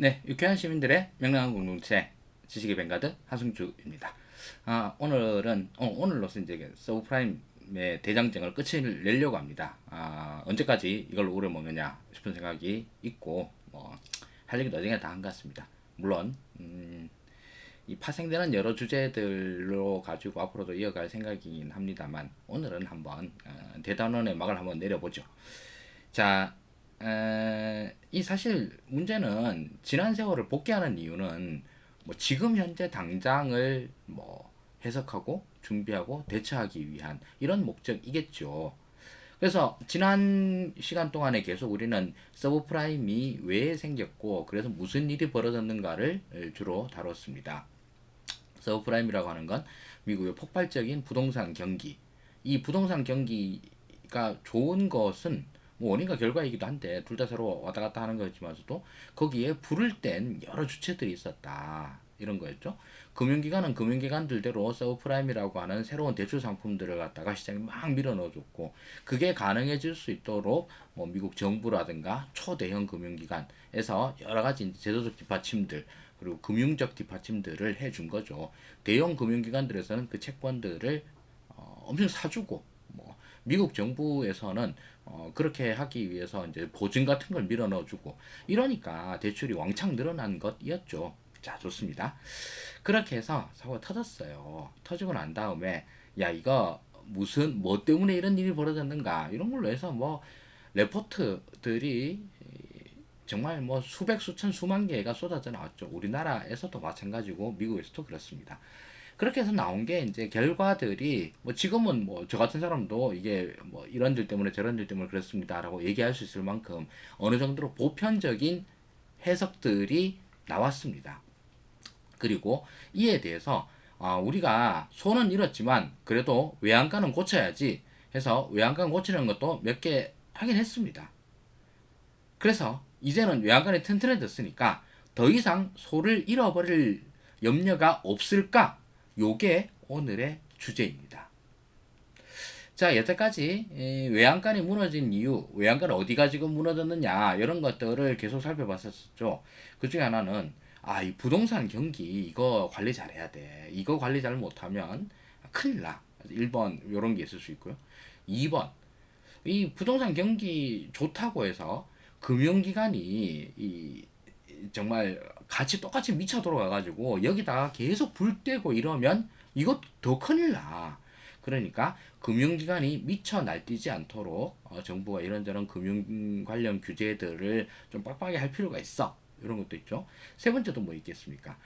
네, 유쾌한 시민들의 명랑한 공동체 지식의 뱅가드 하승주입니다. 오늘로서 이제 서브프라임의 대장정을 끝을 내려고 합니다. 언제까지 이걸 오래 먹느냐 싶은 생각이 있고 할 얘기도 어딘가 다 한 것 같습니다. 물론 이 파생되는 여러 주제들로 가지고 앞으로도 이어갈 생각이긴 합니다만 오늘은 한번 대단원의 막을 한번 내려보죠. 자, 이 사실 문제는 지난 세월을 복귀하는 이유는 뭐 지금 현재 당장을 뭐 해석하고 준비하고 대처하기 위한 이런 목적이겠죠. 그래서 지난 시간 동안에 계속 우리는 서브프라임이 왜 생겼고 그래서 무슨 일이 벌어졌는가를 주로 다뤘습니다. 서브프라임이라고 하는 건 미국의 폭발적인 부동산 경기. 이 부동산 경기가 좋은 것은 뭐 원인과 결과이기도 한데 둘 다 서로 왔다 갔다 하는 거지만서도 거기에 불을 뗀 여러 주체들이 있었다. 이런 거였죠. 금융기관은 금융기관들대로 서브프라임이라고 하는 새로운 대출 상품들을 갖다가 시장에 막 밀어 넣어줬고 그게 가능해질 수 있도록 뭐 미국 정부라든가 초대형 금융기관에서 여러 가지 제도적 뒷받침들 그리고 금융적 뒷받침들을 해준 거죠. 대형 금융기관들에서는 그 채권들을 엄청 사주고 뭐 미국 정부에서는 그렇게 하기 위해서 이제 보증 같은 걸 밀어 넣어주고 이러니까 대출이 왕창 늘어난 것이었죠. 자, 좋습니다. 그렇게 해서 사고가 터졌어요. 터지고 난 다음에 야 이거 무슨 뭐 때문에 이런 일이 벌어졌는가 이런 걸로 해서 뭐 레포트들이 정말 뭐 수백 수천 수만 개가 쏟아져 나왔죠. 우리나라에서도 마찬가지고 미국에서도 그렇습니다. 그렇게 해서 나온 게 이제 결과들이 뭐 지금은 뭐 저 같은 사람도 이게 뭐 이런 일 때문에 저런 일 때문에 그렇습니다라고 얘기할 수 있을 만큼 어느 정도로 보편적인 해석들이 나왔습니다. 그리고 이에 대해서 우리가 손은 잃었지만 그래도 외양간은 고쳐야지 해서 외양간 고치는 것도 몇 개 하긴 했습니다. 그래서 이제는 외양간이 튼튼해졌으니까 더 이상 소를 잃어버릴 염려가 없을까? 요게 오늘의 주제입니다. 자, 여태까지 외양간이 무너진 이유, 외양간 어디가 지금 무너졌느냐 이런 것들을 계속 살펴봤었죠. 그 중에 하나는 이 부동산 경기 이거 관리 잘해야 돼. 이거 관리 잘 못하면 큰일 나. 1번 이런 게 있을 수 있고요. 2번 이 부동산 경기 좋다고 해서 금융기관이 정말 같이 똑같이 미쳐 돌아가가지고 여기다가 계속 불 떼고 이러면 이것 더 큰일 나. 그러니까 금융기관이 미쳐 날뛰지 않도록 정부가 이런저런 금융 관련 규제들을 좀 빡빡하게 할 필요가 있어. 이런 것도 있죠. 세 번째도 뭐 있겠습니까?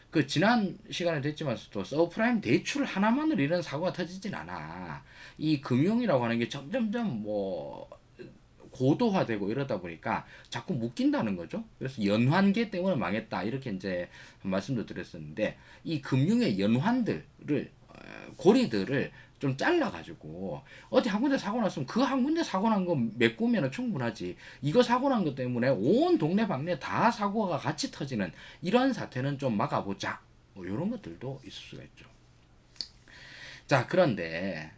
그 지난 시간에 됐지만서도 서브프라임 대출 하나만으로 이런 사고가 터지진 않아. 이 금융이라고 하는 게 점점점 뭐 고도화되고 이러다 보니까 자꾸 묶인다는 거죠. 그래서 연환계 때문에 망했다 이렇게 이제 말씀도 드렸었는데 이 금융의 연환들을 고리들을 좀 잘라가지고 어디 한 군데 사고 났으면 그 한 군데 사고 난 거 메꾸면 충분하지. 이거 사고 난 것 때문에 온 동네 방네 다 사고가 같이 터지는 이런 사태는 좀 막아보자. 뭐 이런 것들도 있을 수가 있죠. 자, 그런데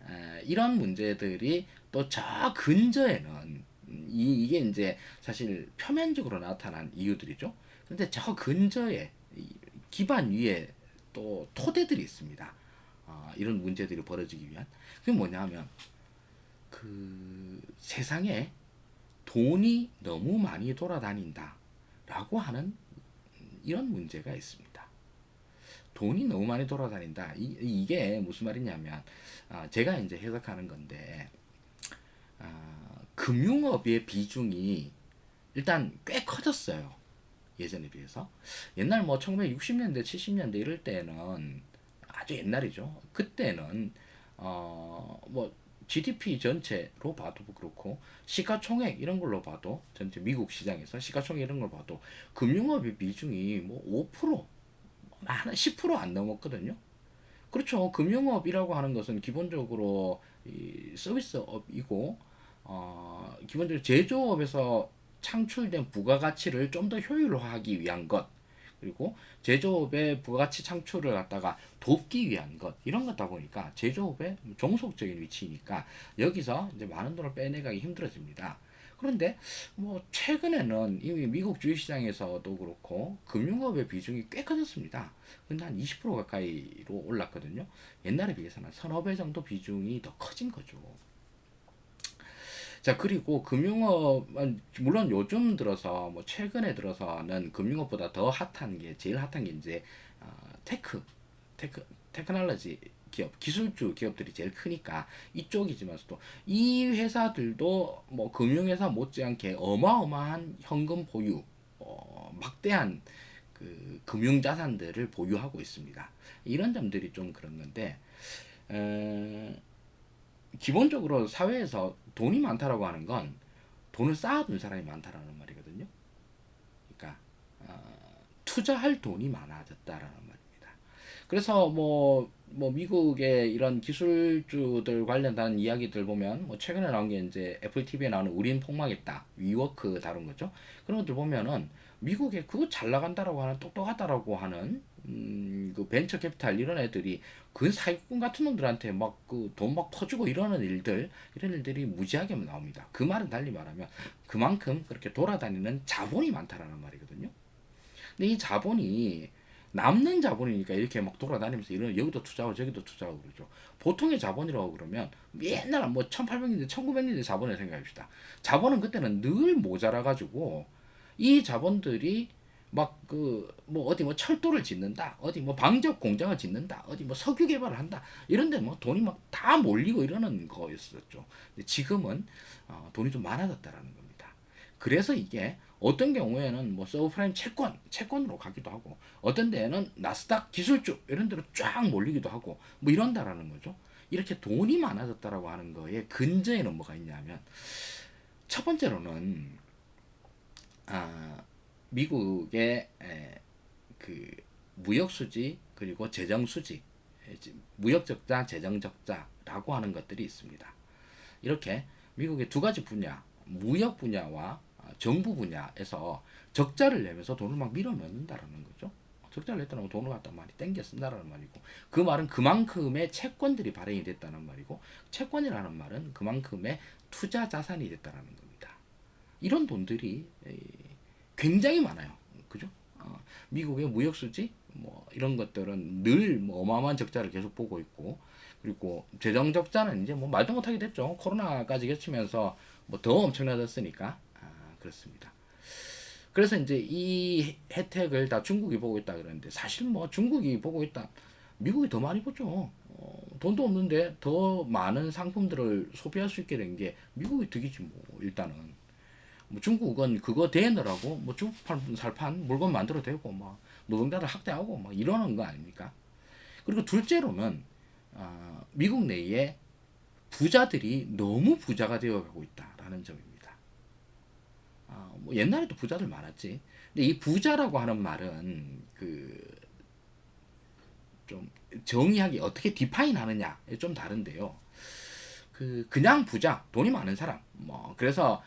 이런 문제들이 또 저 근저에는 이게 이제 사실 표면적으로 나타난 이유들이죠. 근데 저 근저에 기반 위에 또 토대들이 있습니다. 이런 문제들이 벌어지기 위한 그게 뭐냐면 그 세상에 돈이 너무 많이 돌아다닌다라고 하는 이런 문제가 있습니다. 돈이 너무 많이 돌아다닌다. 이게 무슨 말이냐면 제가 이제 해석하는 건데 금융업의 비중이 일단 꽤 커졌어요. 예전에 비해서. 옛날 뭐 1960년대, 70년대 이럴 때는 아주 옛날이죠. 그때는 뭐 GDP 전체로 봐도 그렇고 시가총액 이런 걸로 봐도 전체 미국 시장에서 시가총액 이런 걸 봐도 금융업의 비중이 뭐 5%, 한 10%안 넘었거든요. 그렇죠. 금융업이라고 하는 것은 기본적으로 이 서비스업이고 기본적으로 제조업에서 창출된 부가가치를 좀 더 효율화하기 위한 것 그리고 제조업의 부가가치 창출을 갖다가 돕기 위한 것 이런 거다 보니까 제조업의 종속적인 위치니까 여기서 이제 많은 돈을 빼내가기 힘들어집니다. 그런데 뭐 최근에는 이미 미국 주식시장에서도 그렇고 금융업의 비중이 꽤 커졌습니다. 근데 한 20% 가까이로 올랐거든요. 옛날에 비해서는 서너 배 정도 비중이 더 커진 거죠. 자, 그리고 금융업은 물론 요즘 들어서 뭐 최근에 들어서는 금융업보다 더 핫한 게 제일 핫한 게 이제 테크놀로지 기업, 기술주 기업들이 제일 크니까 이쪽이지만서도 이 회사들도 뭐 금융회사 못지않게 어마어마한 현금 보유, 막대한 그 금융 자산들을 보유하고 있습니다. 이런 점들이 좀 그런 건데, 에, 기본적으로 사회에서 돈이 많다라고 하는 건 돈을 쌓아둔 사람이 많다라는 말이거든요. 그러니까 투자할 돈이 많아졌다라는 말입니다. 그래서 뭐 미국의 이런 기술주들 관련된 이야기들 보면 뭐 최근에 나온 게 이제 애플 TV에 나오는 우린 폭망했다 위워크 다룬 거죠. 그런 것들 보면은 미국에 그거 잘 나간다라고 하는 똑똑하다라고 하는 그 벤처 캐피탈 이런 애들이 그 사기꾼 같은 놈들한테 막 그 돈 막 퍼주고 이러는 일들 이런 일들이 무지하게 나옵니다. 그 말은 달리 말하면 그만큼 그렇게 돌아다니는 자본이 많다라는 말이거든요. 근데 이 자본이 남는 자본이니까 이렇게 막 돌아다니면서 이런 여기도 투자하고 저기도 투자하고 그러죠. 보통의 자본이라고 그러면 옛날 뭐 1800년대 1900년대 자본을 생각합시다. 자본은 그때는 늘 모자라 가지고 이 자본들이 막 그 뭐 어디 뭐 철도를 짓는다, 어디 뭐 방적 공장을 짓는다, 어디 뭐 석유 개발을 한다, 이런데 뭐 돈이 막 다 몰리고 이러는 거였었죠. 근데 지금은 돈이 좀 많아졌다라는 겁니다. 그래서 이게 어떤 경우에는 뭐 서브프라임 채권으로 가기도 하고 어떤 데에는 나스닥 기술주 이런 데로 쫙 몰리기도 하고 뭐 이런다라는 거죠. 이렇게 돈이 많아졌다라고 하는 거에 근저에는 뭐가 있냐면 첫 번째로는 아, 미국의 그 무역 수지 그리고 재정 수지, 무역 적자, 재정 적자라고 하는 것들이 있습니다. 이렇게 미국의 두 가지 분야, 무역 분야와 정부 분야에서 적자를 내면서 돈을 막 밀어넣는다라는 거죠. 적자를 냈다는 건 돈을 갖다 많이 땡겨 쓴다라는 말이고, 그 말은 그만큼의 채권들이 발행이 됐다는 말이고, 채권이라는 말은 그만큼의 투자 자산이 됐다라는 겁니다. 이런 돈들이 굉장히 많아요. 그죠? 미국의 무역 수지 뭐 이런 것들은 늘뭐 어마어마한 적자를 계속 보고 있고, 그리고 재정 적자는 이제 뭐 말도 못하게 됐죠. 코로나까지 겹치면서 뭐 더 엄청나졌으니까. 그렇습니다. 그래서 이제 이 혜택을 다 중국이 보고 있다 그러는데 사실 뭐 중국이 보고 있다. 미국이 더 많이 보죠. 돈도 없는데 더 많은 상품들을 소비할 수 있게 된 게 미국이 득이지 뭐 일단은. 뭐 중국은 그거 대느라고 뭐 중국판 살판 물건 만들어 대고 막 노동자들 학대하고 막 이러는 거 아닙니까? 그리고 둘째로는 미국 내에 부자들이 너무 부자가 되어가고 있다라는 점입니다. 뭐 옛날에도 부자들 많았지. 근데 이 부자라고 하는 말은 그 좀 정의하기 어떻게 디파인 하느냐에 좀 다른데요. 그냥 부자, 돈이 많은 사람, 뭐 그래서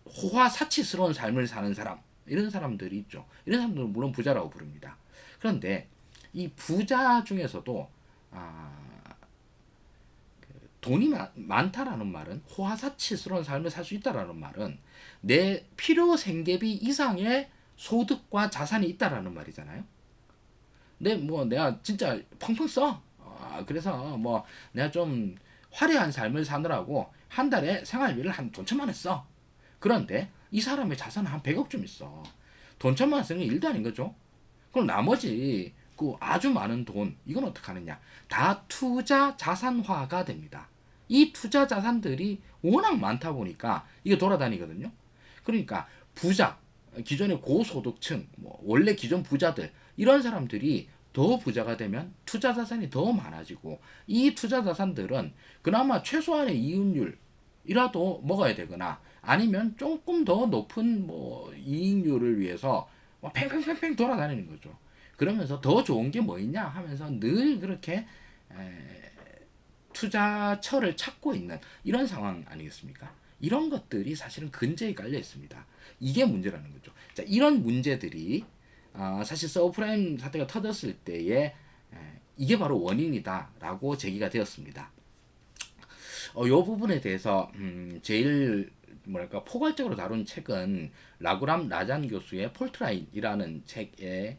호화사치스러운 삶을 사는 사람 이런 사람들이 있죠. 이런 사람들은 물론 부자라고 부릅니다. 그런데 이 부자 중에서도 아, 돈이 많다라는 말은 호화사치스러운 삶을 살 수 있다라는 말은 내 필요 생계비 이상의 소득과 자산이 있다라는 말이잖아요. 내가 진짜 펑펑 써. 그래서 뭐 내가 좀 화려한 삶을 사느라고 한 달에 생활비를 한 돈 천만 원 써. 그런데 이 사람의 자산은 한 100억 좀 있어. 돈 천만 원 쓰는 게 일도 아닌 거죠. 그럼 나머지 그 아주 많은 돈 이건 어떻게 하느냐? 다 투자 자산화가 됩니다. 이 투자 자산들이 워낙 많다 보니까 이게 돌아다니거든요. 그러니까 부자, 기존의 고소득층, 뭐 원래 기존 부자들 이런 사람들이 더 부자가 되면 투자 자산이 더 많아지고 이 투자 자산들은 그나마 최소한의 이윤율이라도 먹어야 되거나 아니면 조금 더 높은 뭐 이익률을 위해서 팽팽팽팽 돌아다니는 거죠. 그러면서 더 좋은 게 뭐 있냐 하면서 늘 그렇게 투자처를 찾고 있는 이런 상황 아니겠습니까? 이런 것들이 사실은 근저에 깔려 있습니다. 이게 문제라는 거죠. 자, 이런 문제들이 사실 서브프라임 사태가 터졌을 때에 이게 바로 원인이다라고 제기가 되었습니다. 요 부분에 대해서 제일 뭐랄까 포괄적으로 다룬 책은 라구람 라잔 교수의 폴트라인이라는 책에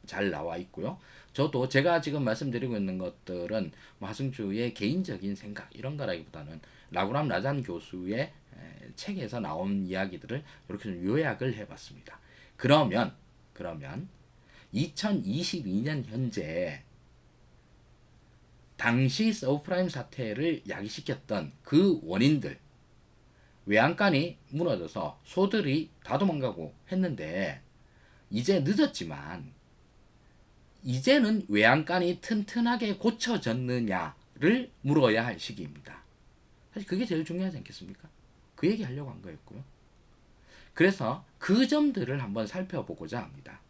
잘 나와 있고요. 저도 제가 지금 말씀드리고 있는 것들은 뭐 하승주의 개인적인 생각 이런 거라기보다는 라구람 라잔 교수의 책에서 나온 이야기들을 이렇게 좀 요약을 해봤습니다. 그러면 2022년 현재 당시 서브프라임 사태를 야기시켰던 그 원인들, 외양간이 무너져서 소들이 다 도망가고 했는데 이제 늦었지만 이제는 외양간이 튼튼하게 고쳐졌느냐를 물어야 할 시기입니다. 사실 그게 제일 중요하지 않겠습니까? 그 얘기 하려고 한 거였고요. 그래서 그 점들을 한번 살펴보고자 합니다.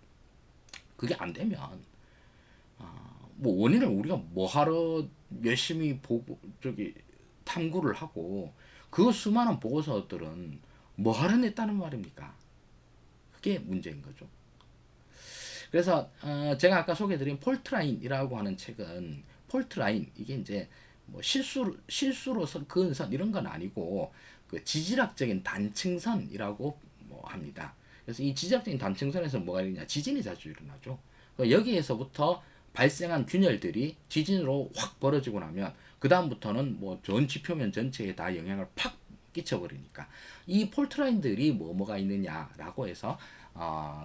그게 안 되면 뭐 원인을 우리가 뭐하러 열심히 보고 저기 탐구를 하고 그 수많은 보고서들은 뭐하러 냈다는 말입니까? 그게 문제인 거죠. 그래서 제가 아까 소개해드린 폴트라인이라고 하는 책은 폴트라인 이게 이제 뭐 실수로 그은 선 이런 건 아니고 그 지질학적인 단층선이라고 뭐 합니다. 그래서 이 지질학적인 단층선에서 뭐가 있냐 지진이 자주 일어나죠. 여기에서부터 발생한 균열들이 지진으로 확 벌어지고 나면 그 다음부터는 뭐 전 지표면 전체에 다 영향을 팍 끼쳐버리니까 이 폴트라인들이 뭐가 있느냐라고 해서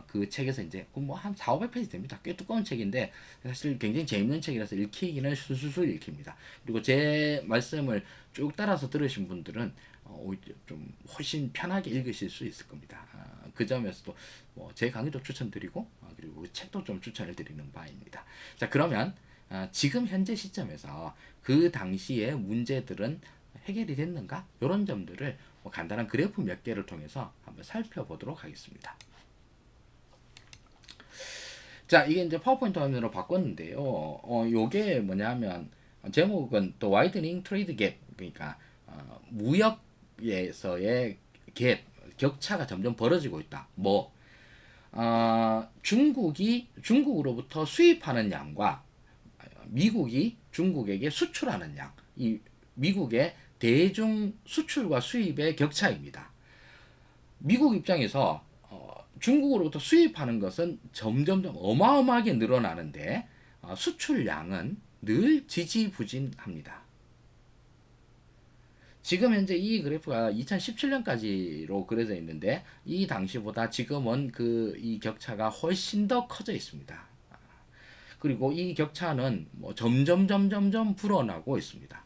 그 책에서 이제 뭐한 4, 500페이지 됩니다. 꽤 두꺼운 책인데 사실 굉장히 재밌는 책이라서 읽히기는 술술술 읽힙니다. 그리고 제 말씀을 쭉 따라서 들으신 분들은 오히려 좀 훨씬 편하게 읽으실 수 있을 겁니다. 그 점에서도 뭐제 강의도 추천드리고 그리고 그 책도 좀 추천을 드리는 바입니다. 자 그러면 지금 현재 시점에서 그 당시의 문제들은 해결이 됐는가? 이런 점들을 뭐 간단한 그래프 몇 개를 통해서 한번 살펴보도록 하겠습니다. 자, 이게 이제 파워포인트 화면으로 바꿨는데요. 요게 뭐냐면 제목은 또 와이드닝 트레이드 갭 그러니까 무역에서의 갭 격차가 점점 벌어지고 있다. 중국으로부터 수입하는 양과 미국이 중국에게 수출하는 양, 이 미국의 대중 수출과 수입의 격차입니다. 미국 입장에서 중국으로부터 수입하는 것은 점점점 어마어마하게 늘어나는데 수출량은 늘 지지부진합니다. 지금 현재 이 그래프가 2017년까지로 그려져 있는데 이 당시보다 지금은 이 격차가 훨씬 더 커져 있습니다. 그리고 이 격차는 뭐 점점 불어나고 있습니다.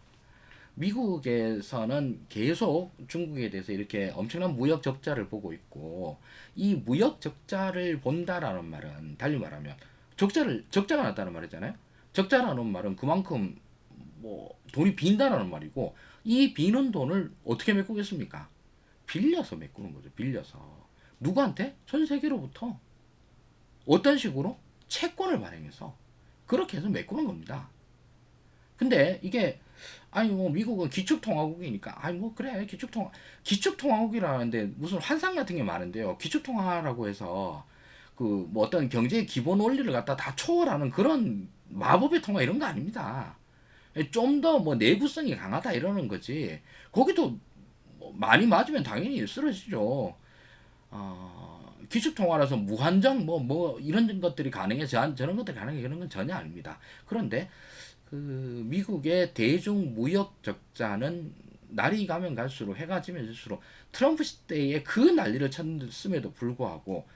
미국에서는 계속 중국에 대해서 이렇게 엄청난 무역 적자를 보고 있고 이 무역 적자를 본다라는 말은 달리 말하면 적자가 났다는 말이잖아요. 적자라는 말은 그만큼 뭐 돈이 빈다라는 말이고 이 비는 돈을 어떻게 메꾸겠습니까? 빌려서 메꾸는 거죠. 빌려서 누구한테? 전 세계로부터 어떤 식으로? 채권을 발행해서 그렇게 해서 메꾸는 겁니다. 근데 이게 아니 뭐 미국은 기축통화국이니까 아니 뭐 그래 기축통화국이라는데 무슨 환상 같은 게 많은데요. 기축통화라고 해서 그 뭐 어떤 경제의 기본 원리를 갖다 다 초월하는 그런 마법의 통화 이런 거 아닙니다. 좀 더 뭐 내구성이 강하다 이러는 거지. 거기도 뭐 많이 맞으면 당연히 쓰러지죠. 기축통화라서 무한정 뭐 이런 것들이 가능해 저런 것들이 가능해 그런 건 전혀 아닙니다. 그런데 그 미국의 대중 무역 적자는 날이 가면 갈수록 해가 지면 질수록 트럼프 시대에 그 난리를 쳤음에도 불구하고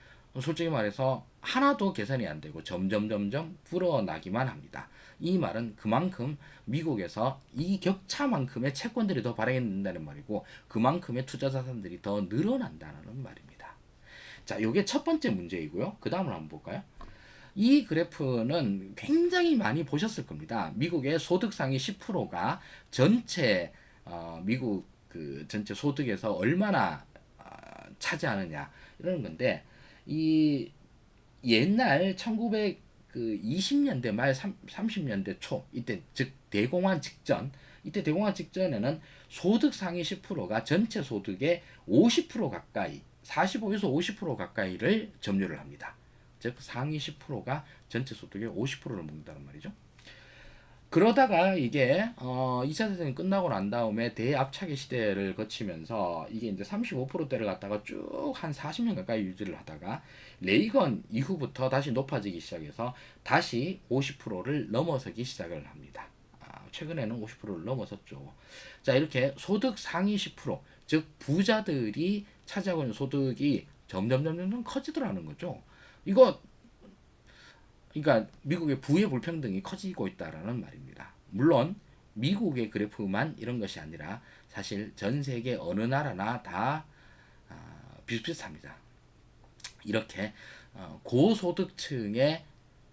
솔직히 말해서 하나도 계산이 안 되고 점점 불어나기만 합니다. 이 말은 그만큼 미국에서 이 격차만큼의 채권들이 더 발행된다는 말이고 그만큼의 투자 자산들이 더 늘어난다는 말입니다. 자, 요게 첫 번째 문제이고요. 그 다음을 한번 볼까요? 이 그래프는 굉장히 많이 보셨을 겁니다. 미국의 소득 상위 10%가 전체 미국 그 전체 소득에서 얼마나 차지하느냐 이런 건데 이 옛날 1920년대 말 30년대 초 이때 즉 대공황 직전 이때 대공황 직전에는 소득 상위 10%가 전체 소득의 50% 가까이 45에서 50% 가까이를 점유를 합니다. 즉 상위 10%가 전체 소득의 50%를 먹는다는 말이죠. 그러다가 이게 2차 대전이 끝나고 난 다음에 대압착의 시대를 거치면서 이게 이제 35%대를 갖다가 쭉 한 40년 가까이 유지를 하다가 레이건 이후부터 다시 높아지기 시작해서 다시 50%를 넘어서기 시작을 합니다. 최근에는 50%를 넘어섰죠. 자, 이렇게 소득 상위 10%, 즉 부자들이 차지하고 있는 소득이 점점 커지더라는 거죠. 이거 그러니까 미국의 부의 불평등이 커지고 있다라는 말입니다. 물론 미국의 그래프만 이런 것이 아니라 사실 전 세계 어느 나라나 다 비슷비슷합니다. 이렇게 고소득층의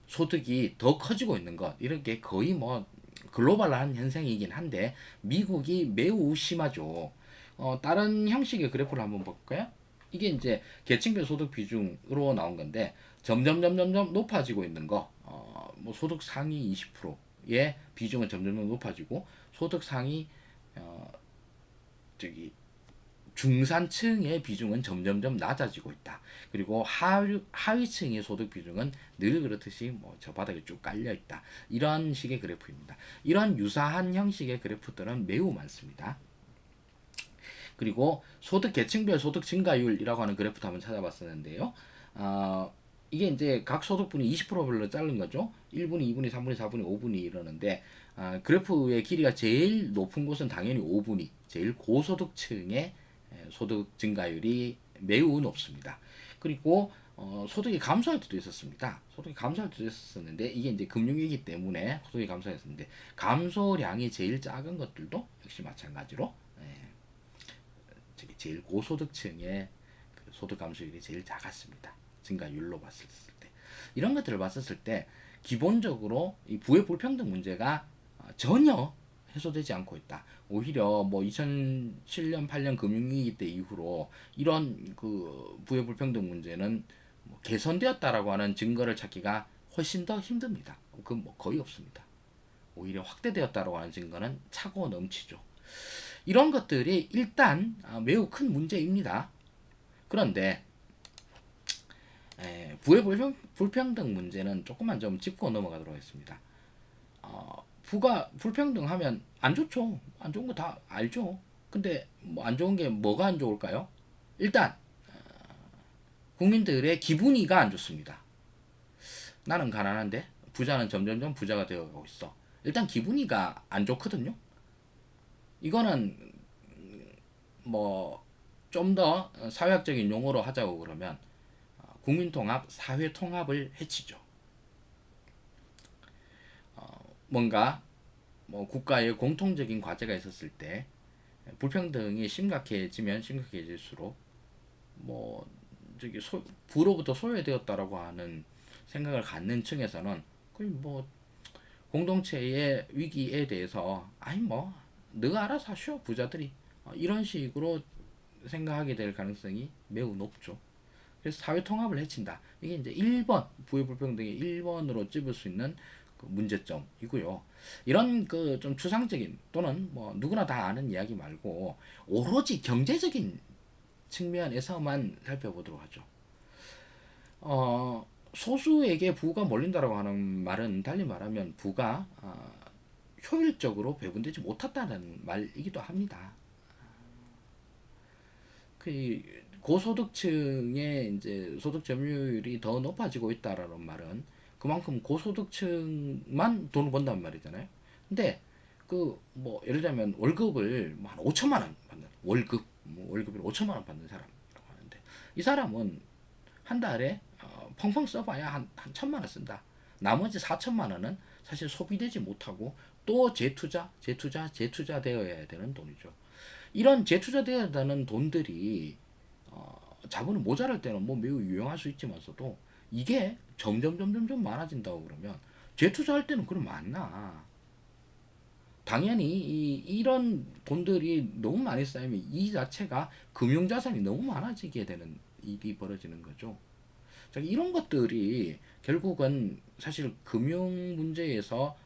소득이 더 커지고 있는 것, 이런 게 거의 뭐 글로벌한 현상이긴 한데 미국이 매우 심하죠. 다른 형식의 그래프를 한번 볼까요? 이게 이제 계층별 소득 비중으로 나온 건데 점점 높아지고 있는 거, 뭐 소득 상위 20%의 비중은 점점 높아지고 소득 상위 어, 저기 중산층의 비중은 점점점 낮아지고 있다. 그리고 하위층의 소득 비중은 늘 그렇듯이 뭐 저 바닥에 쭉 깔려 있다. 이런 식의 그래프입니다. 이런 유사한 형식의 그래프들은 매우 많습니다. 그리고 소득 계층별 소득 증가율이라고 하는 그래프도 한번 찾아봤었는데요. 이게 이제 각 소득분이 20%별로 자른 거죠. 1분위, 2분위, 3분위, 4분위, 5분위 이러는데 그래프의 길이가 제일 높은 곳은 당연히 5분위, 제일 고소득층의 소득 증가율이 매우 높습니다. 그리고 소득이 감소할 때도 있었습니다. 소득이 감소할 때도 있었는데 이게 이제 금융위기 때문에 소득이 감소했었는데 감소량이 제일 작은 것들도 역시 마찬가지로 제일 고소득층의 그 소득 감소율이 제일 작았습니다. 증가율로 봤을 때 이런 것들을 봤을 때 기본적으로 이 부의 불평등 문제가 전혀 해소되지 않고 있다. 오히려 뭐 2007년 8년 금융위기 때 이후로 이런 그 부의 불평등 문제는 뭐 개선되었다라고 하는 증거를 찾기가 훨씬 더 힘듭니다. 그 뭐 거의 없습니다. 오히려 확대되었다라고 하는 증거는 차고 넘치죠. 이런 것들이 일단 매우 큰 문제입니다. 그런데 부의 불평등 문제는 조금만 좀 짚고 넘어가도록 하겠습니다. 부가 불평등하면 안 좋죠. 안 좋은 거 다 알죠. 근데 뭐 안 좋은 게 뭐가 안 좋을까요? 일단 국민들의 기분이가 안 좋습니다. 나는 가난한데 부자는 점점점 부자가 되어가고 있어. 일단 기분이가 안 좋거든요. 이거는 뭐 좀 더 사회학적인 용어로 하자고 그러면 국민통합, 사회통합을 해치죠. 뭔가 뭐 국가의 공통적인 과제가 있었을 때 불평등이 심각해지면 심각해질수록 뭐 저기 부로부터 소외되었다라고 하는 생각을 갖는 층에서는 거의 뭐 공동체의 위기에 대해서 아니 뭐 너가 알아서 하쇼 부자들이 이런 식으로 생각하게 될 가능성이 매우 높죠. 그래서 사회 통합을 해친다. 이게 이제 1번 부의 불평등의 1번으로 찝을 수 있는 그 문제점이고요. 이런 그 좀 추상적인 또는 뭐 누구나 다 아는 이야기 말고 오로지 경제적인 측면에서만 살펴보도록 하죠. 소수에게 부가 몰린다라고 하는 말은 달리 말하면 부가 효율적으로 배분되지 못했다는 말이기도 합니다. 그 고소득층의 이제 소득 점유율이 더 높아지고 있다라는 말은 그만큼 고소득층만 돈을 번다는 말이잖아요. 근데 그 뭐 예를 들면 월급을 뭐한 5천만 원 받는 월급 뭐 월급을 5천만 원 받는 사람이라고 하는데 이 사람은 한 달에 펑펑 써봐야 한 천만 원 쓴다. 나머지 4천만 원은 사실 소비되지 못하고 또 재투자 되어야 되는 돈이죠. 이런 재투자되어야 되는 돈들이 자본이 모자랄 때는 뭐 매우 유용할 수 있지만서도 이게 점점 많아진다고 그러면 재투자할 때는 그럼 많나? 당연히 이런 돈들이 너무 많이 쌓이면 이 자체가 금융자산이 너무 많아지게 되는 일이 벌어지는 거죠. 자, 이런 것들이 결국은 사실 금융 문제에서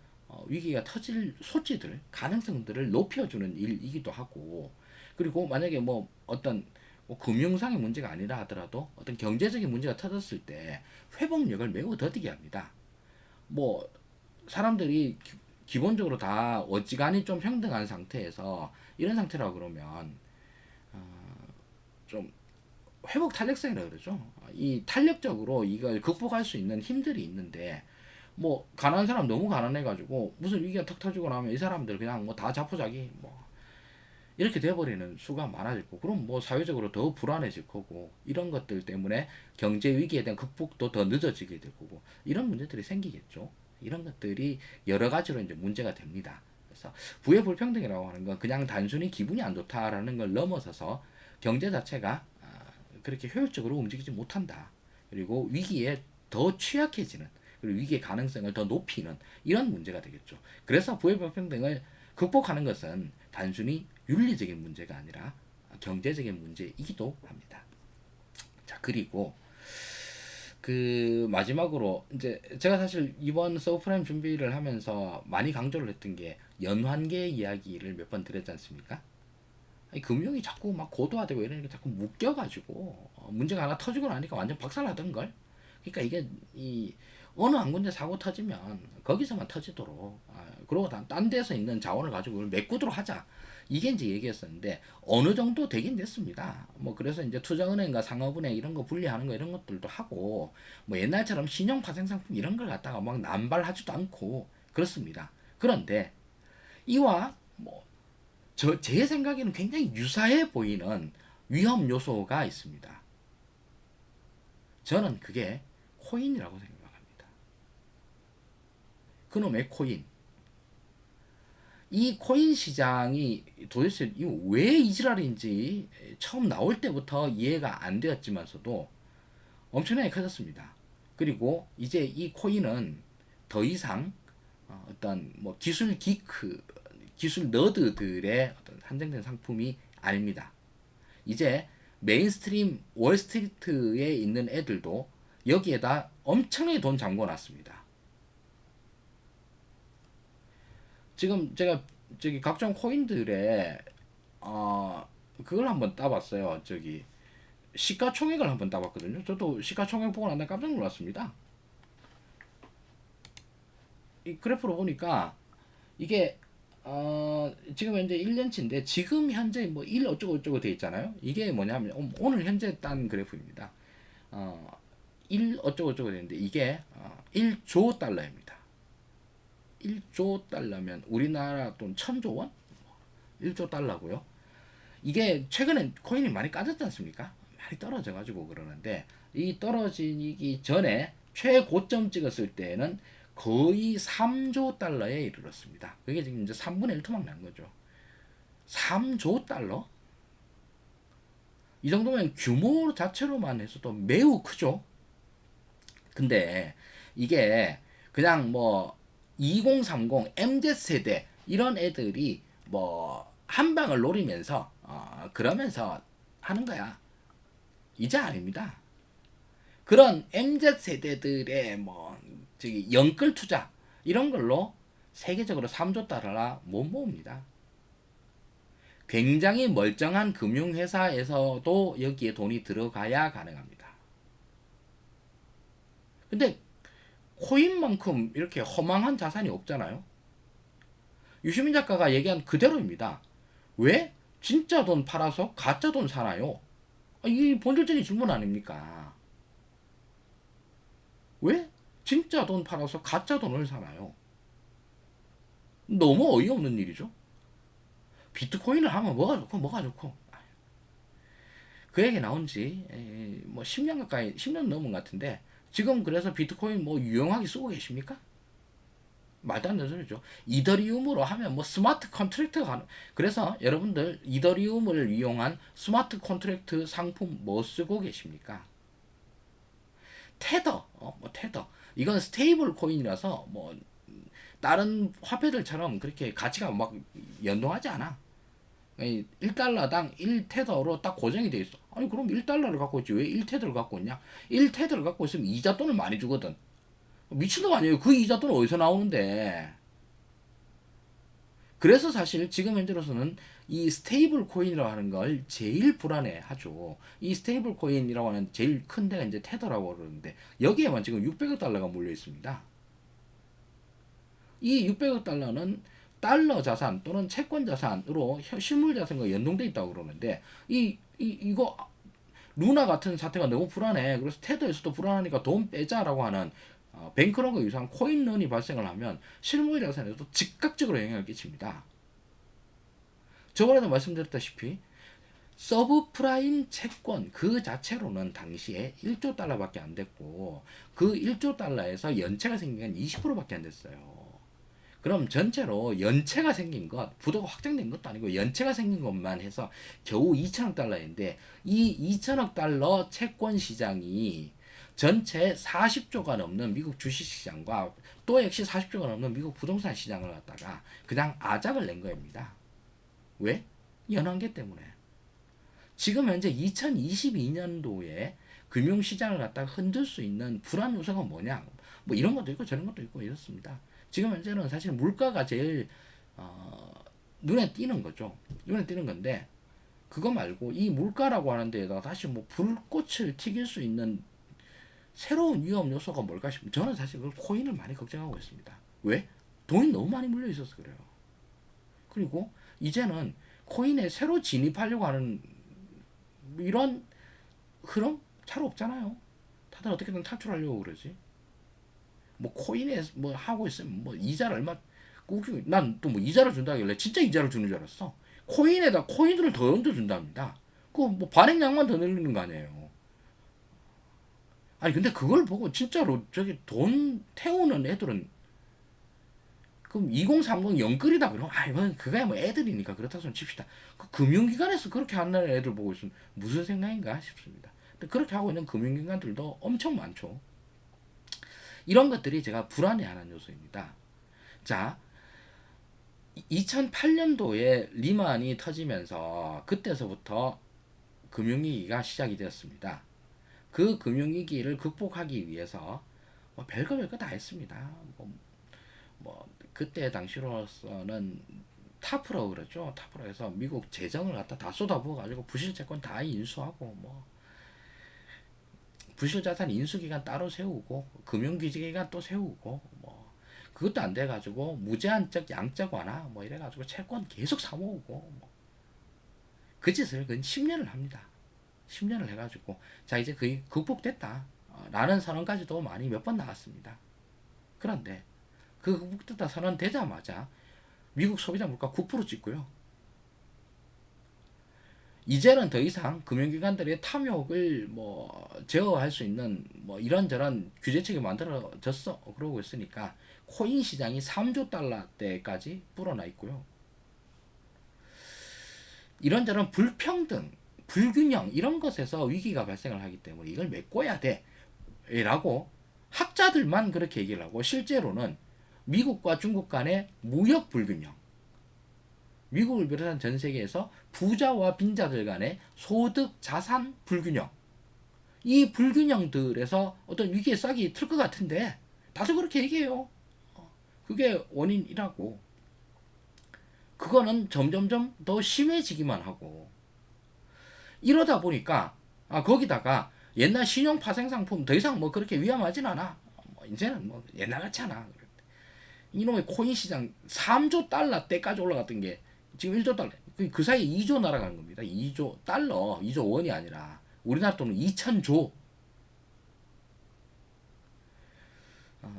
위기가 터질 소지들, 가능성들을 높여주는 일이기도 하고, 그리고 만약에 뭐 어떤 뭐 금융상의 문제가 아니라 하더라도 어떤 경제적인 문제가 터졌을 때 회복력을 매우 더디게 합니다. 뭐 사람들이 기본적으로 다 어지간히 좀 평등한 상태에서 이런 상태라고 그러면 좀 회복 탄력성이라고 그러죠. 이 탄력적으로 이걸 극복할 수 있는 힘들이 있는데 뭐 가난한 사람 너무 가난해가지고 무슨 위기가 턱 터지고 나면 이 사람들 그냥 뭐 다 자포자기 뭐 이렇게 돼버리는 수가 많아지고 그럼 뭐 사회적으로 더 불안해질 거고 이런 것들 때문에 경제 위기에 대한 극복도 더 늦어지게 될 거고 이런 문제들이 생기겠죠. 이런 것들이 여러 가지로 이제 문제가 됩니다. 그래서 부의 불평등이라고 하는 건 그냥 단순히 기분이 안 좋다라는 걸 넘어서서 경제 자체가 그렇게 효율적으로 움직이지 못한다. 그리고 위기에 더 취약해지는 그리고 위기의 가능성을 더 높이는 이런 문제가 되겠죠. 그래서 부의 불평등을 극복하는 것은 단순히 윤리적인 문제가 아니라 경제적인 문제이기도 합니다. 자, 그리고 그 마지막으로 이제 제가 사실 이번 서브프라임 준비를 하면서 많이 강조를 했던 게 연환계 이야기를 몇 번 드렸지 않습니까? 아니, 금융이 자꾸 막 고도화되고 이러니까 자꾸 묶여가지고 문제가 하나 터지고 나니까 완전 박살나던 걸. 그러니까 이게 이 어느 한 군데 사고 터지면 거기서만 터지도록 그러고 딴 데서 있는 자원을 가지고 그걸 메꾸도록 하자. 이게 이제 얘기였었는데 어느 정도 되긴 됐습니다. 뭐 그래서 이제 투자은행과 상업은행 이런 거 분리하는 거 이런 것들도 하고 뭐 옛날처럼 신용 파생 상품 이런 걸 갖다가 막 남발하지도 않고 그렇습니다. 그런데 이와 뭐 제 생각에는 굉장히 유사해 보이는 위험 요소가 있습니다. 저는 그게 코인이라고 생각합니다. 그놈의 코인. 이 코인 시장이 도대체 왜 이지랄인지 처음 나올 때부터 이해가 안 되었지만서도 엄청나게 커졌습니다. 그리고 이제 이 코인은 더 이상 어떤 뭐 기술 기크, 기술 너드들의 어떤 한정된 상품이 아닙니다. 이제 메인스트림 월스트리트에 있는 애들도 여기에다 엄청나게 돈 잠궈놨습니다. 지금 제가 저기 각종 코인들의 그걸 한번 따봤어요. 저기 시가총액을 한번 따봤거든요. 저도 시가총액 보고 나서 깜짝 놀랐습니다. 이 그래프로 보니까 이게 지금 현재 1년치인데 지금 현재 뭐 1 어쩌고 저쩌고 돼 있잖아요. 이게 뭐냐면 오늘 현재 딴 그래프입니다. 1 어쩌고 저쩌고 되는데 이게 1조 달러입니다. 1조 달러면 우리나라 돈 1000조 원? 1조 달러고요. 이게 최근에 코인이 많이 까졌지 않습니까? 많이 떨어져 가지고 그러는데 이 떨어지기 전에 최고점 찍었을 때는 거의 3조 달러에 이르렀습니다. 그게 지금 이제 3분의 1 토막 난 거죠. 3조 달러? 이 정도면 규모 자체로만 해서도 매우 크죠. 근데 이게 그냥 뭐 2030, MZ세대 이런 애들이 뭐 한 방을 노리면서 그러면서 하는 거야. 이제 아닙니다. 그런 MZ세대들의 뭐 저기 영끌 투자 이런 걸로 세계적으로 3조 달러나 못 모읍니다. 굉장히 멀쩡한 금융회사에서도 여기에 돈이 들어가야 가능합니다. 근데 코인만큼 이렇게 허망한 자산이 없잖아요. 유시민 작가가 얘기한 그대로입니다. 왜 진짜 돈 팔아서 가짜 돈 사나요? 이 본질적인 질문 아닙니까? 왜 진짜 돈 팔아서 가짜 돈을 사나요? 너무 어이없는 일이죠. 비트코인을 하면 뭐가 좋고 뭐가 좋고 그 얘기 나온 지뭐 10년 가까이 10년 넘은 것 같은데 지금 그래서 비트코인 뭐 유용하게 쓰고 계십니까? 말도 안 되는 소리죠. 이더리움으로 하면 뭐 스마트 컨트랙트가 가능. 그래서 여러분들 이더리움을 이용한 스마트 컨트랙트 상품 뭐 쓰고 계십니까? 테더, 뭐 테더. 이건 스테이블 코인이라서 뭐 다른 화폐들처럼 그렇게 가치가 막 연동하지 않아. 1달러당 1테더로 딱 고정이 돼 있어. 아니 그럼 1달러를 갖고 있지 왜 1테더를 갖고 있냐? 1테더를 갖고 있으면 이자 돈을 많이 주거든. 미친놈 아니에요. 그 이자 돈 어디서 나오는데. 그래서 사실 지금 현재로서는 이 스테이블 코인이라고 하는 걸 제일 불안해 하죠. 이 스테이블 코인이라고 하는 제일 큰 데가 이제 테더라고 그러는데 여기에만 지금 600억 달러가 몰려 있습니다. 이 600억 달러는 달러 자산 또는 채권 자산으로 실물 자산과 연동돼 있다고 그러는데 이거 루나 같은 사태가 너무 불안해. 그래서 테더에서도 불안하니까 돈 빼자라고 하는 뱅크런과 유사한 코인런이 발생을 하면 실물 자산에도 즉각적으로 영향을 끼칩니다. 저번에도 말씀드렸다시피 서브프라임 채권 그 자체로는 당시에 1조 달러밖에 안 됐고 그 1조 달러에서 연체가 생긴 건 20%밖에 안 됐어요. 그럼 전체로 연체가 생긴 것, 부도가 확장된 것도 아니고 연체가 생긴 것만 해서 겨우 2천억 달러인데 이 2천억 달러 채권 시장이 전체 40조가 넘는 미국 주식시장과 또 역시 40조가 넘는 미국 부동산 시장을 갖다가 그냥 아작을 낸 겁니다. 왜? 연한계 때문에. 지금 현재 2022년도에 금융시장을 갖다가 흔들 수 있는 불안 요소가 뭐냐? 뭐 이런 것도 있고 저런 것도 있고 이렇습니다. 지금 현재는 사실 물가가 제일 눈에 띄는 거죠. 눈에 띄는 건데 그거 말고 이 물가라고 하는 데에다가 다시 뭐 불꽃을 튀길 수 있는 새로운 위험 요소가 뭘까 싶으면 저는 사실 그 코인을 많이 걱정하고 있습니다. 왜? 돈이 너무 많이 물려 있어서 그래요. 그리고 이제는 코인에 새로 진입하려고 하는 이런 흐름 잘 없잖아요. 다들 어떻게든 탈출하려고 그러지. 뭐 코인에 뭐 하고 있으면 뭐 이자를 얼마 꾸기고 난 또 뭐 이자를 준다길래 진짜 이자를 주는 줄 알았어. 코인에다 코인들을 더 얹어 준답니다. 그 뭐 발행량만 더 늘리는 거 아니에요. 아니 근데 그걸 보고 진짜로 저기 돈 태우는 애들은 그럼 2030 영끌이다 그러면 아이 뭐 그거야 뭐 애들이니까 그렇다 손 칩시다. 그 금융기관에서 그렇게 하는 애들 보고 있으면 무슨 생각인가 싶습니다. 근데 그렇게 하고 있는 금융기관들도 엄청 많죠. 이런 것들이 제가 불안해하는 요소입니다. 자, 2008년도에 리만이 터지면서 그때서부터 금융위기가 시작이 되었습니다. 그 금융위기를 극복하기 위해서 뭐 별거 다 했습니다. 뭐 그때 당시로서는 타프라고 그랬죠. 타프라에서 미국 재정을 갖다 다 쏟아부어가지고 부실채권 다 인수하고 뭐 부실자산 인수기간 따로 세우고 금융규제기간 또 세우고 뭐 그것도 안 돼가지고 무제한적 양적 완화 뭐 이래가지고 채권 계속 사모으고 뭐그 짓을 근 10년을 합니다. 10년을 해가지고 자 이제 그게 극복됐다 라는 선언까지도 많이 몇 번 나왔습니다. 그런데 그 극복됐다 선언되자마자 미국 소비자 물가 9% 찍고요. 이제는 더 이상 금융기관들의 탐욕을 뭐 제어할 수 있는 뭐 이런저런 규제책이 만들어졌어. 그러고 있으니까 코인 시장이 3조 달러대까지 불어나 있고요. 이런저런 불평등, 불균형 이런 것에서 위기가 발생을 하기 때문에 이걸 메꿔야 돼. 라고 학자들만 그렇게 얘기를 하고 실제로는 미국과 중국 간의 무역 불균형 미국을 비롯한 전 세계에서 부자와 빈자들 간의 소득 자산 불균형 이 불균형들에서 어떤 위기의 싹이 틀 것 같은데 다들 그렇게 얘기해요. 그게 원인이라고. 그거는 점점점 더 심해지기만 하고 이러다 보니까 거기다가 옛날 신용 파생 상품 더 이상 뭐 그렇게 위험하진 않아. 뭐 이제는 뭐 옛날 같지 않아. 이놈의 코인 시장 3조 달러 때까지 올라갔던 게 지금 1조 달러. 그 사이에 2조 날아가는 겁니다. 2조 달러, 2조 원이 아니라 우리나라 돈은 2천조.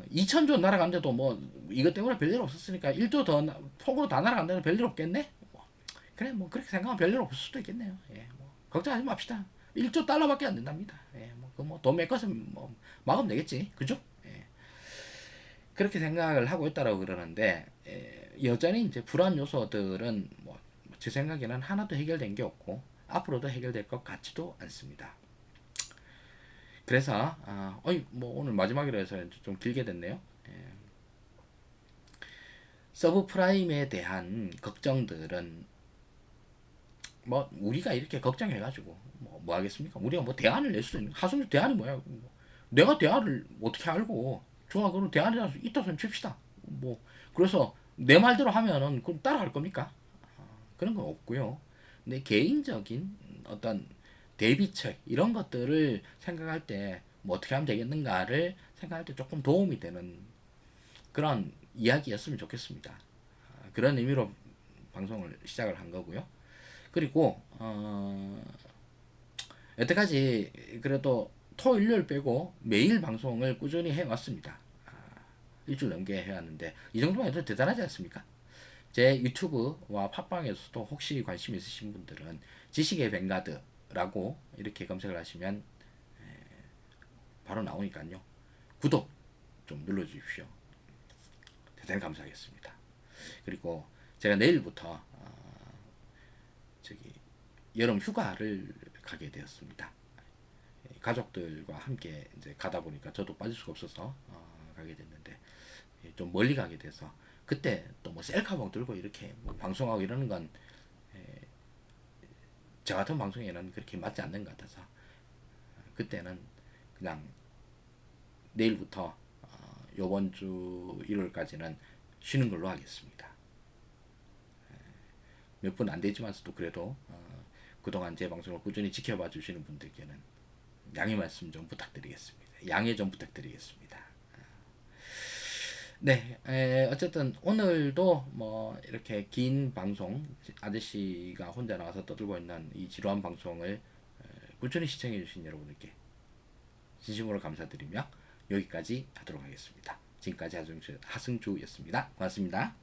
2천조 날아갔는데도 뭐 이것 때문에 별일 없었으니까 1조 더 폭으로 다 날아간다면 별일 없겠네. 그래 뭐 그렇게 생각하면 별일 없을 수도 있겠네요. 예, 뭐 걱정하지 맙시다. 1조 달러밖에 안 된답니다. 예, 뭐돈 메꿔서는 뭐 막으면 되겠지, 그죠? 예, 그렇게 생각을 하고 있다라고 그러는데 여전히 이제 불안 요소들은 뭐 제 생각에는 하나도 해결된 게 없고 앞으로도 해결될 것 같지도 않습니다. 그래서 뭐 오늘 마지막이라 해서 좀 길게 됐네요. 예. 서브프라임에 대한 걱정들은 뭐 우리가 이렇게 걱정해가지고 뭐 하겠습니까? 우리가 뭐 대안을 낼 수도 있는 하수님 대안이 뭐야? 내가 대안을 어떻게 알고 좋아 그럼 대안이라서 있다 손 칩시다. 뭐 그래서 내 말대로 하면은 그럼 따라갈 겁니까? 그런 건 없고요. 근데 개인적인 어떤 대비책 이런 것들을 생각할 때 뭐 어떻게 하면 되겠는가를 생각할 때 조금 도움이 되는 그런 이야기였으면 좋겠습니다. 그런 의미로 방송을 시작을 한 거고요. 그리고 여태까지 그래도 토 일요일 빼고 매일 방송을 꾸준히 해왔습니다. 일주일 넘게 해왔는데 이 정도만 해도 대단하지 않습니까? 제 유튜브와 팟빵에서도 혹시 관심 있으신 분들은 지식의 뱅가드라고 이렇게 검색을 하시면 바로 나오니까요. 구독 좀 눌러주십시오. 대단히 감사하겠습니다. 그리고 제가 내일부터 저기 여름 휴가를 가게 되었습니다. 가족들과 함께 이제 가다 보니까 저도 빠질 수가 없어서 가게 됐는데 좀 멀리 가게 돼서 그때 또 뭐 셀카봉 들고 이렇게 뭐 방송하고 이러는 건 저 같은 방송에는 그렇게 맞지 않는 것 같아서 그때는 그냥 내일부터 요번 주 일요일까지는 쉬는 걸로 하겠습니다. 몇 분 안 되지만서도 그래도 그동안 제 방송을 꾸준히 지켜봐 주시는 분들께는 양해 말씀 좀 부탁드리겠습니다. 양해 좀 부탁드리겠습니다. 네, 어쨌든 오늘도 뭐 이렇게 긴 방송 아저씨가 혼자 나와서 떠들고 있는 이 지루한 방송을 꾸준히 시청해 주신 여러분들께 진심으로 감사드리며 여기까지 하도록 하겠습니다. 지금까지 하승주였습니다. 고맙습니다.